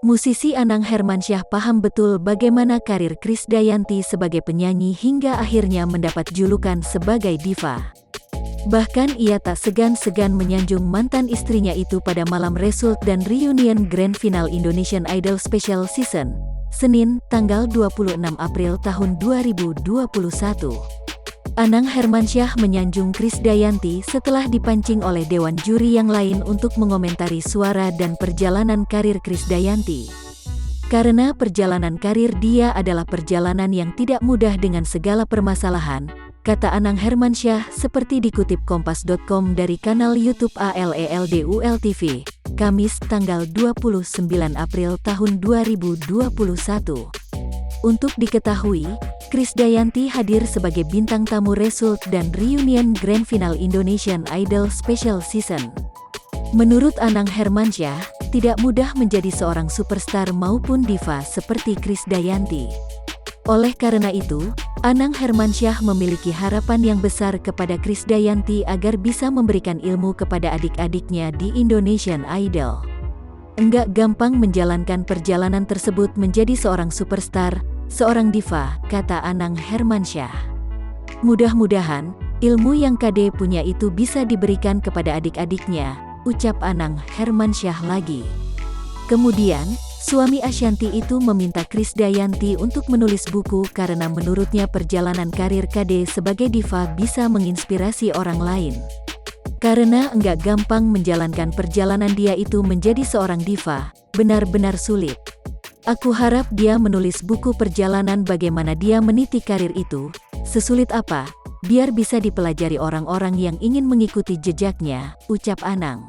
Musisi Anang Hermansyah paham betul bagaimana karir Krisdayanti sebagai penyanyi hingga akhirnya mendapat julukan sebagai diva. Bahkan ia tak segan-segan menyanjung mantan istrinya itu pada malam result dan reunion Grand Final Indonesian Idol Special Season, Senin, tanggal 26 April tahun 2021. Anang Hermansyah menyanjung Krisdayanti setelah dipancing oleh dewan juri yang lain untuk mengomentari suara dan perjalanan karir Krisdayanti. Karena perjalanan karir dia adalah perjalanan yang tidak mudah dengan segala permasalahan, kata Anang Hermansyah seperti dikutip kompas.com dari kanal YouTube ALELDUL TV, Kamis tanggal 29 April tahun 2021. Untuk diketahui, Krisdayanti hadir sebagai bintang tamu result dan reunion Grand Final Indonesian Idol Special Season. Menurut Anang Hermansyah, tidak mudah menjadi seorang superstar maupun diva seperti Krisdayanti. Oleh karena itu, Anang Hermansyah memiliki harapan yang besar kepada Krisdayanti agar bisa memberikan ilmu kepada adik-adiknya di Indonesian Idol. Enggak gampang menjalankan perjalanan tersebut menjadi seorang superstar, seorang diva, kata Anang Hermansyah. Mudah-mudahan, ilmu yang Kade punya itu bisa diberikan kepada adik-adiknya, ucap Anang Hermansyah lagi. Kemudian, suami Ashanty itu meminta Krisdayanti untuk menulis buku karena menurutnya perjalanan karir Kade sebagai diva bisa menginspirasi orang lain. Karena enggak gampang menjalankan perjalanan dia itu menjadi seorang diva, benar-benar sulit. Aku harap dia menulis buku perjalanan bagaimana dia meniti karir itu, sesulit apa, biar bisa dipelajari orang-orang yang ingin mengikuti jejaknya, ucap Anang.